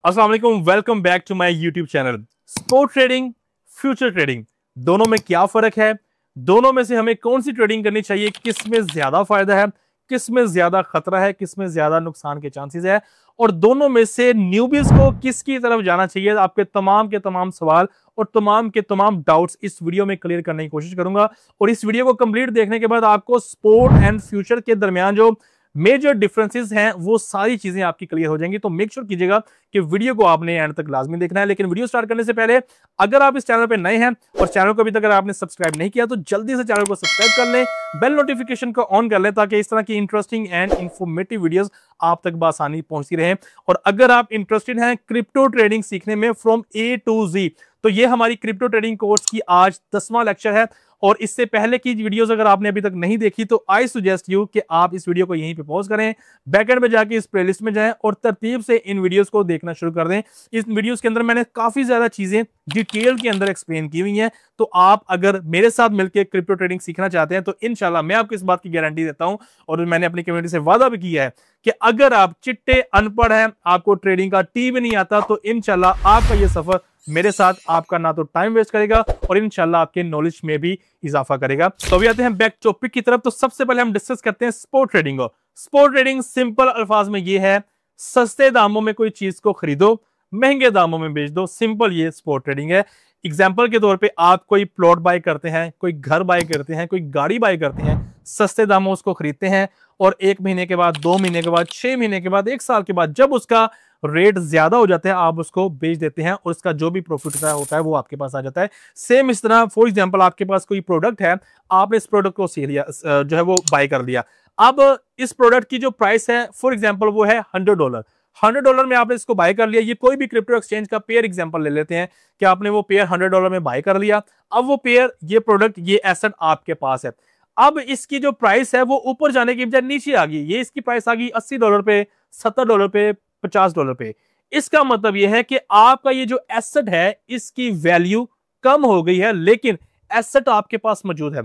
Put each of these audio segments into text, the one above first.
अस्सलाम वालेकुम, welcome back to my YouTube channel. Spot trading, future trading, दोनों में क्या फर्क है? दोनों में से हमें कौन सी ट्रेडिंग करनी चाहिए? किस में ज्यादा फायदा है, किस में ज्यादा खतरा है, किस में ज्यादा नुकसान के चांसेस है, और दोनों में से न्यूबीज को किसकी तरफ जाना चाहिए? आपके तमाम के तमाम सवाल और तमाम के तमाम डाउट्स इस वीडियो में क्लियर करने की कोशिश करूंगा। और इस वीडियो को कंप्लीट देखने के बाद आपको स्पोर्ट एंड फ्यूचर के दरमियान जो मेजर डिफरेंसेस हैं वो सारी चीजें आपकी क्लियर हो जाएंगी। तो मेक श्योर कीजिएगा कि वीडियो को आपने एंड तक लाजमी देखना है। लेकिन वीडियो स्टार्ट करने से पहले अगर आप इस चैनल पे नए हैं और चैनल को अभी तक अगर आपने सब्सक्राइब नहीं किया तो जल्दी से चैनल को सब्सक्राइब कर लें, बेल नोटिफिकेशन को ऑन कर लें ताकि इस तरह की इंटरेस्टिंग एंड इंफॉर्मेटिव वीडियोस आप तक बआसानी पहुंचती रहें। और अगर आप इंटरेस्टेड हैं क्रिप्टो ट्रेडिंग सीखने में फ्रॉम ए टू जी, तो ये हमारी क्रिप्टो ट्रेडिंग कोर्स की आज 10वां लेक्चर है। और इससे पहले की वीडियोस अगर आपने अभी तक नहीं देखी तो आई सजेस्ट यू कि आप इस वीडियो को यहीं पे पॉज करें, बैकएंड में जाके इस प्लेलिस्ट में जाएं और तरतीब से इन वीडियोस को देखना शुरू कर दें। इस वीडियोस के अंदर मैंने काफी ज्यादा चीजें डिटेल के अंदर एक्सप्लेन की हुई हैं। तो आप अगर मेरे साथ मिलकर क्रिप्टो ट्रेडिंग सीखना चाहते हैं तो इंशाल्लाह मैं आपको इस बात की गारंटी देता हूं और मैंने अपनी कम्युनिटी से वादा भी किया है कि अगर आप चिट्टे अनपढ़ हैं, आपको ट्रेडिंग का टी भी नहीं आता, तो इंशाल्लाह आपका ये सफर मेरे साथ आपका ना तो टाइम वेस्ट करेगा और इंशाल्लाह आपके नॉलेज में भी इजाफा करेगा। तो अभी आते हैं बैक टॉपिक की तरफ। तो सबसे पहले हम डिस्कस करते हैं स्पोर्ट ट्रेडिंग को। स्पोर्ट ट्रेडिंग सिंपल अल्फाज में ये है, सस्ते दामों में कोई चीज को खरीदो, महंगे दामों में बेच दो। सिंपल ये स्पोर्ट ट्रेडिंग है। एग्जाम्पल के तौर पे आप कोई प्लॉट बाय करते हैं, कोई घर बाय करते हैं, कोई गाड़ी बाय करते हैं, सस्ते दामों उसको खरीदते हैं और 1 महीने के बाद, 2 महीने के बाद, 6 महीने के बाद, 1 साल के बाद जब उसका रेट ज्यादा हो जाता है आप उसको बेच देते हैं और उसका जो भी प्रॉफिट होता है वो आपके पास आ जाता है। सेम इस तरह फॉर एग्जांपल आपके पास कोई प्रोडक्ट है, आपने इस प्रोडक्ट को सेल लिया, जो है वो बाय कर लिया। अब इस प्रोडक्ट की जो प्राइस है फॉर एग्जांपल वो है $100। $100 में आपने इसको बाय कर लिया। ये कोई भी क्रिप्टो एक्सचेंज का पेयर एग्जांपल ले लेते हैं कि आपने वो पेयर $100 में बाय कर लिया। अब वो पेयर, ये प्रोडक्ट, ये एसेट आपके पास है। अब इसकी जो प्राइस है वो ऊपर जाने की बजाय नीचे आ गई। ये इसकी प्राइस आ गई $80 पे, $70 पे, $50 पे। इसका मतलब यह है कि आपका ये जो एसेट है इसकी वैल्यू कम हो गई है, लेकिन एसेट आपके पास मौजूद है।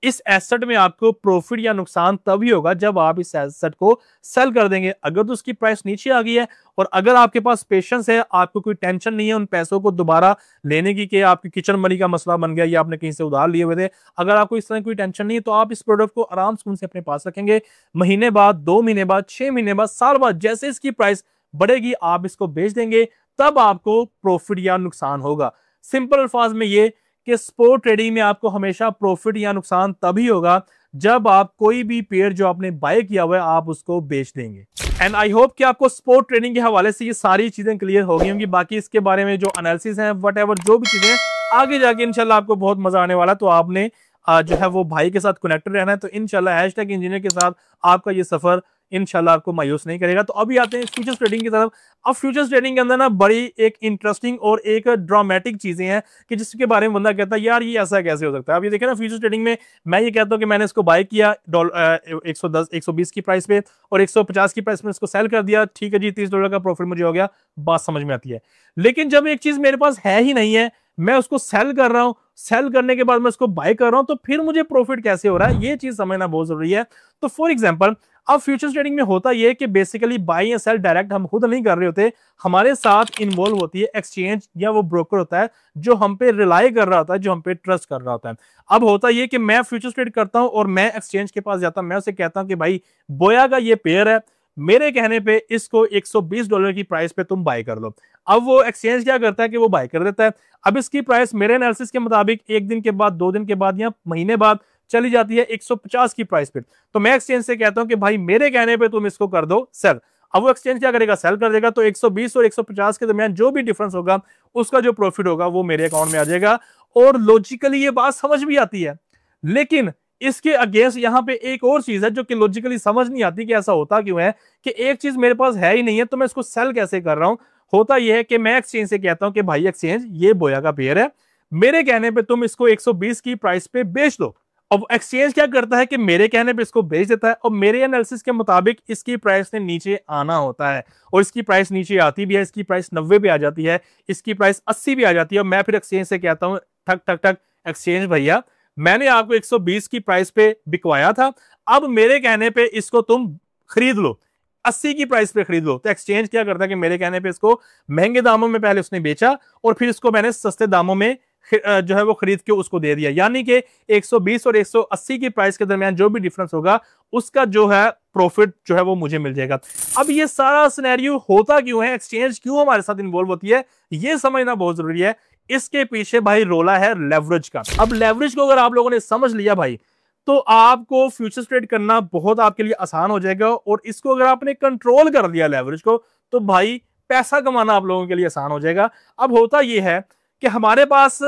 इस एसेट में आपको प्रॉफिट या नुकसान तभी होगा जब आप इस एसेट को सेल कर देंगे। अगर तो उसकी प्राइस नीचे आ गई है और अगर आपके पास पेशेंस है, आपको कोई टेंशन नहीं है उन पैसों को दोबारा लेने की कि आपकी किचन मनी का मसला बन गया या आपने कहीं से उधार लिए हुए थे, अगर आपको इस तरह कोई टेंशन नहीं है तो आप इस प्रोडक्ट को आराम से अपने पास रखेंगे। महीने बाद, 2 महीने बाद, 6 महीने बाद, साल बाद जैसे इसकी प्राइस बढ़ेगी आप इसको बेच देंगे, तब आपको प्रॉफिट या नुकसान होगा। सिंपल अल्फाज में ये कि स्पोर्ट ट्रेडिंग में आपको हमेशा प्रॉफिट या नुकसान तभी होगा जब आप कोई भी पेयर जो आपने बाय किया हुआ है आप उसको बेच देंगे। एंड आई होप कि आपको स्पोर्ट ट्रेडिंग के हवाले से ये सारी चीजें क्लियर हो गई होंगी। बाकी इसके बारे में जो एनालिसिस है, व्हाटएवर जो भी चीजें आगे जाके इंशाल्लाह आपको बहुत मजा आने वाला। तो आपने जो है वो भाई के साथ कनेक्टेड रहना है। तो इंशाल्लाह #इंजीनियर के साथ आपका ये सफर इंशाल्लाह आपको मायूस नहीं करेगा। तो अभी आते हैं फ्यूचर्स ट्रेडिंग की तरफ। अब फ्यूचर्स ट्रेडिंग के अंदर ना बड़ी एक इंटरेस्टिंग और एक ड्रामेटिक चीजें हैं कि जिसके बारे में बंदा कहता है यार ये ऐसा कैसे हो सकता है। अब ये देखें ना, फ्यूचर्स ट्रेडिंग में मैं ये कहता हूँ कि मैंने इसको बाय किया 110 120 की प्राइस पे और 150 की प्राइस में इसको सेल कर दिया। ठीक है जी, $30 का प्रॉफिट मुझे हो गया, बात समझ में आती है। लेकिन जब एक चीज मेरे पास है ही नहीं है, मैं उसको सेल कर रहा हूं, सेल करने के बाद मैं उसको बाय कर रहा हूं, तो फिर मुझे प्रॉफिट कैसे हो रहा है ये चीज समझना बहुत जरूरी है। तो फॉर एग्जांपल अब फ्यूचर्स ट्रेडिंग में होता यह है कि बेसिकली बाय या सेल डायरेक्ट हम खुद नहीं कर रहे होते, हमारे साथ इन्वॉल्व होती है एक्सचेंज या वो ब्रोकर होता है जो हम पे रिलाई कर रहा होता है, जो हम पे ट्रस्ट कर रहा होता है। अब होता यह कि मैं फ्यूचर्स ट्रेड करता हूं और मैं एक्सचेंज के पास जाता हूं, मैं उसे कहता हूं कि भाई बोया का ये पेयर है, मेरे कहने पे इसको $120 की प्राइस पे तुम बाय कर लो। अब वो एक्सचेंज क्या करता है कि वो बाय कर देता है। अब इसकी प्राइस मेरे एनालिसिस के मुताबिक 1 दिन के बाद, 2 दिन के बाद या महीने बाद चली जाती है 150 की प्राइस पे। तो मैं एक्सचेंज से कहता हूं कि भाई मेरे कहने पे तुम इसको कर दो सेल। अब वो एक्सचेंज क्या करेगा, सेल कर देगा। तो 120 और 150 के दरमियान जो भी डिफरेंस होगा उसका जो प्रॉफिट होगा वो मेरे अकाउंट में आ जाएगा। और लॉजिकली ये बात समझ भी आती है, लेकिन इसके अगेंस्ट यहां पे एक और चीज है जो कि लॉजिकली समझ नहीं आती कि ऐसा होता क्यों है कि एक चीज मेरे पास है ही नहीं है तो मैं इसको सेल कैसे कर रहा हूं। होता यह है कि मैं एक्सचेंज से कहता हूं कि भाई एक्सचेंज ये बोया का पेयर है, मेरे कहने पे तुम इसको 120 की प्राइस पे बेच दो। अब एक्सचेंज क्या करता है कि मेरे कहने पे इसको बेच देता है और मेरे एनालिसिस के मुताबिक इसकी प्राइस ने नीचे आना होता है और इसकी प्राइस नीचे आती भी है। इसकी प्राइस 90 पे आ जाती है, इसकी प्राइस 80 पे आ जाती है और मैं फिर एक्सचेंज से कहता हूं ठक ठक ठक एक्सचेंज भैया मैंने आपको 120 की प्राइस पे बिकवाया था, अब मेरे कहने पे इसको तुम खरीद लो। 80 की प्राइस पे खरीद लो, तो एक्सचेंज क्या करता है कि मेरे कहने पे इसको महंगे दामों में पहले उसने बेचा और फिर इसको मैंने सस्ते दामों में जो है वो खरीद के उसको दे दिया, यानी कि 120 और 180 की प्राइस के दरमियान जो भी डिफरेंस होगा उसका जो है प्रॉफिट जो है वो मुझे मिल जाएगा। अब ये सारा सिनेरियो होता क्यों है, एक्सचेंज क्यों हमारे साथ इन्वॉल्व होती है, ये समझना बहुत जरूरी है। इसके पीछे भाई रोला है लेवरेज का। अब लेवरेज को अगर आप लोगों ने समझ लिया भाई, तो आपको फ्यूचर्स ट्रेड करना बहुत आपके लिए आसान हो जाएगा, और इसको अगर आपने कंट्रोल कर दिया लेवरेज को, तो भाई पैसा कमाना आप लोगों के लिए आसान हो जाएगा। अब होता यह है कि हमारे पास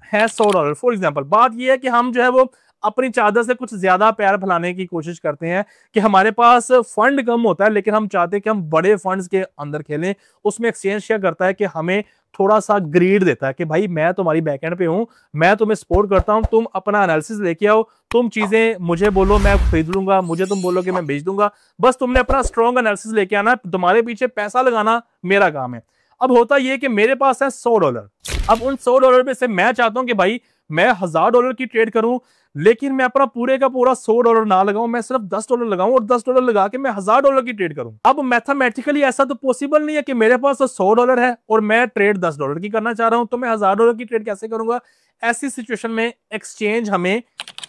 है $100 फॉर एग्जांपल। बात यह है कि हम जो है वो अपनी चादर से कुछ ज्यादा पैर फैलाने की कोशिश करते हैं कि हमारे पास फंड कम होता है, लेकिन हम चाहते हैं कि हम बड़े फंड्स के अंदर खेलें। उसमें एक्सचेंज क्या करता है कि हमें थोड़ा सा ग्रीड देता है कि भाई मैं तुम्हारी बैकएंड पे हूं, मैं तुम्हें सपोर्ट करता हूं, तुम अपना एनालिसिस लेके आओ, तुम चीजें मुझे बोलो मैं खरीद लूंगा, मुझे तुम बोलो कि मैं बेच दूंगा, बस तुमने अपना स्ट्रॉन्ग एनालिसिस लेके आना, तुम्हारे पीछे पैसा लगाना मेरा काम है। अब होता यह कि मेरे पास है $100। अब उन $100 में से मैं चाहता हूं कि भाई मैं $1000 की ट्रेड करूं, लेकिन मैं अपना पूरे का पूरा $100 ना लगाऊं, मैं सिर्फ $10 लगाऊं और $10 लगा के मैं $1000 की ट्रेड करूं। अब मैथमेटिकली ऐसा तो पॉसिबल नहीं है कि मेरे पास तो $100 है और मैं ट्रेड $10 की करना चाह रहा हूं, तो मैं $1000 की ट्रेड कैसे करूंगा। ऐसी सिचुएशन में एक्सचेंज हमें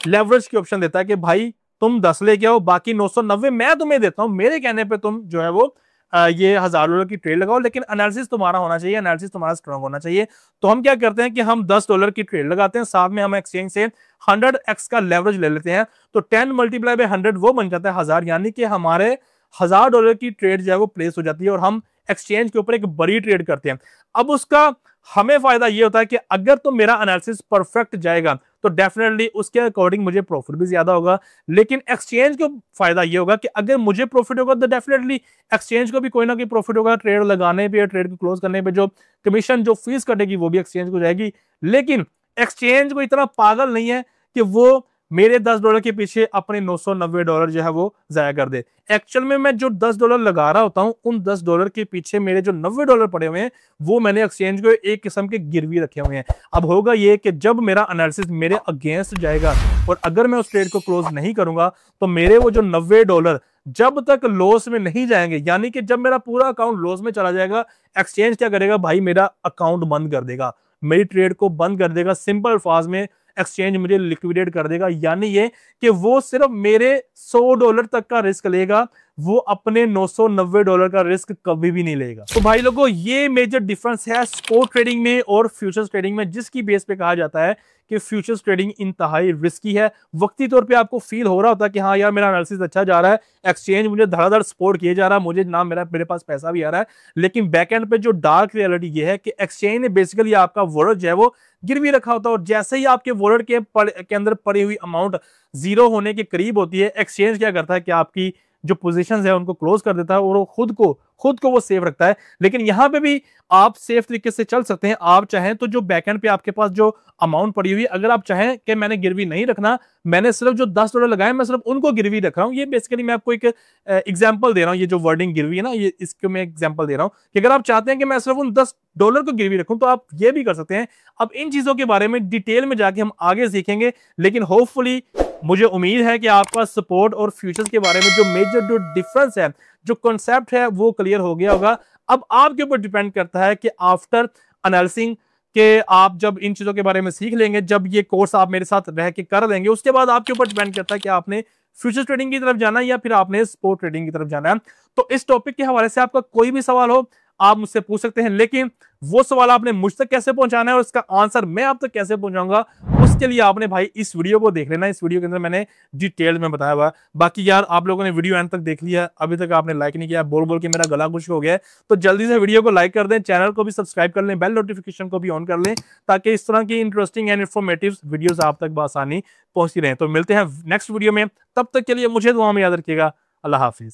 लेवरेज की ऑप्शन देता है कि भाई तुम 10 लेके आओ, बाकी 990 मैं तुम्हें देता हूं, मेरे कहने पर तुम जो है वो ये $1000 की ट्रेड लगाओ, लेकिन एनालिसिस तुम्हारा होना चाहिए, एनालिसिस तुम्हारा स्ट्रांग होना चाहिए। तो हम क्या करते हैं कि हम $10 की ट्रेड लगाते हैं, साथ में हम एक्सचेंज से 100x का लेवरेज ले लेते हैं, तो 10 मल्टीप्लाई बाय 100 वो बन जाता है 1000, यानी कि हमारे $1000 की ट्रेड जो है वो प्लेस हो जाती है और हम एक्सचेंज के ऊपर एक बड़ी ट्रेड करते हैं। अब उसका हमें फायदा ये होता है कि अगर तो मेरा एनालिसिस परफेक्ट जाएगा तो डेफिनेटली उसके अकॉर्डिंग मुझे प्रॉफिट भी ज्यादा होगा, लेकिन एक्सचेंज को फायदा ये होगा कि अगर मुझे प्रॉफिट होगा तो डेफिनेटली एक्सचेंज को भी कोई ना कोई प्रॉफिट होगा। ट्रेड लगाने पे, ट्रेड को क्लोज करने पे जो कमीशन जो फीस कटेगी वो भी एक्सचेंज को जाएगी, लेकिन एक्सचेंज को इतना पागल नहीं है कि वो मेरे $10 के पीछे अपने $990 जो है वो जाया कर दे। एक्चुअल में मैं जो $10 लगा रहा होता हूं, उन $10 के पीछे मेरे जो $90 पड़े हुए हैं वो मैंने एक्सचेंज को एक किस्म के गिरवी रखे हुए हैं। अब होगा ये कि जब मेरा एनालिसिस मेरे अगेंस्ट जाएगा और अगर मैं उस ट्रेड को क्लोज नहीं करूंगा, तो मेरे वो जो $90 जब तक लॉस में नहीं जाएंगे, यानी कि जब मेरा पूरा अकाउंट लॉस में चला जाएगा, एक्सचेंज क्या करेगा भाई, मेरा अकाउंट बंद कर देगा, मेरी ट्रेड को बंद कर देगा। सिंपल अल्फाज में एक्सचेंज मुझे लिक्विडेट कर देगा, यानी ये कि वो सिर्फ मेरे $100 तक का रिस्क लेगा, वो अपने $990 का रिस्क कभी भी नहीं लेगा। तो भाई लोगों, ये मेजर डिफरेंस है स्पॉट ट्रेडिंग में और फ्यूचर्स ट्रेडिंग में, जिसकी बेस पे कहा जाता है कि फ्यूचर्स ट्रेडिंग इंतहाई रिस्की है। वक्ती तौर पे आपको फील हो रहा होता है कि हाँ यार मेरा एनालिसिस अच्छा जा रहा है, एक्सचेंज मुझे धड़ाधड़ सपोर्ट किए जा रहा है, मुझे ना मेरे पास पैसा भी आ रहा है, लेकिन बैकएंड पे जो डार्क रियलिटी ये है कि एक्सचेंज ने बेसिकली आपका वॉलेट जो है वो गिरवी रखा होता है, और जैसे ही आपके वॉलेट के अंदर पड़ी हुई अमाउंट जीरो होने के करीब होती है, एक्सचेंज क्या करता है कि आपकी जो पोजीशंस है उनको क्लोज कर देता है और वो खुद को वो सेफ रखता है। लेकिन यहां पे भी आप सेफ तरीके से चल सकते हैं। आप चाहें तो जो बैकएंड पे आपके पास जो अमाउंट पड़ी हुई, अगर आप चाहें कि मैंने गिरवी नहीं रखना, मैंने सिर्फ जो $10 लगाए मैं सिर्फ उनको गिरवी रख रहा हूं, ये बेसिकली मैं आपको एक एग्जांपल दे रहा हूं। ये जो वर्डिंग गिरवी है ना, ये इसको मैं एग्जांपल दे रहा हूं कि अगर आप चाहते हैं कि मैं सिर्फ उन $10 को गिरवी रखूं तो आप ये भी कर सकते हैं। अब इन चीजों के बारे में डिटेल में जाके हम आगे सीखेंगे, लेकिन होपफुली मुझे उम्मीद है कि आपका सपोर्ट और फ्यूचर्स के बारे में जो मेजर जो डिफरेंस है, जो कॉन्सेप्ट है, वो क्लियर हो गया होगा। अब आपके ऊपर डिपेंड करता है कि आफ्टर एनालिसिंग के आप जब इन चीजों के बारे में सीख लेंगे, जब ये कोर्स आप मेरे साथ रह के कर लेंगे, उसके बाद आपके ऊपर डिपेंड करता है कि आपने फ्यूचर ट्रेडिंग की तरफ जाना है या फिर आपने स्पोर्ट ट्रेडिंग की तरफ जाना है। तो इस टॉपिक के हवाले से आपका कोई भी सवाल हो आप मुझसे पूछ सकते हैं, लेकिन वो सवाल आपने मुझ तक कैसे पहुंचाना है और उसका आंसर मैं आप तक कैसे पहुंचाऊंगा, उसके लिए आपने भाई इस वीडियो को देख लेना। इस वीडियो के अंदर मैंने डिटेल में बताया हुआ है। बाकी यार आप लोगों ने वीडियो एंड तक देख लिया, अभी तक आपने लाइक नहीं किया, बोल बोल के मेरा गला खुश्क हो गया है, तो जल्दी से वीडियो को लाइक कर दें, चैनल को भी सब्सक्राइब कर लें, बेल नोटिफिकेशन को भी ऑन कर लें, ताकि इस तरह की इंटरेस्टिंग एंड इन्फॉर्मेटिव वीडियोस आप तक बआसानी पहुंचती रहे। तो मिलते हैं नेक्स्ट वीडियो में, तब तक के लिए मुझे दुआ में याद रखिएगा। अल्लाह हाफिज।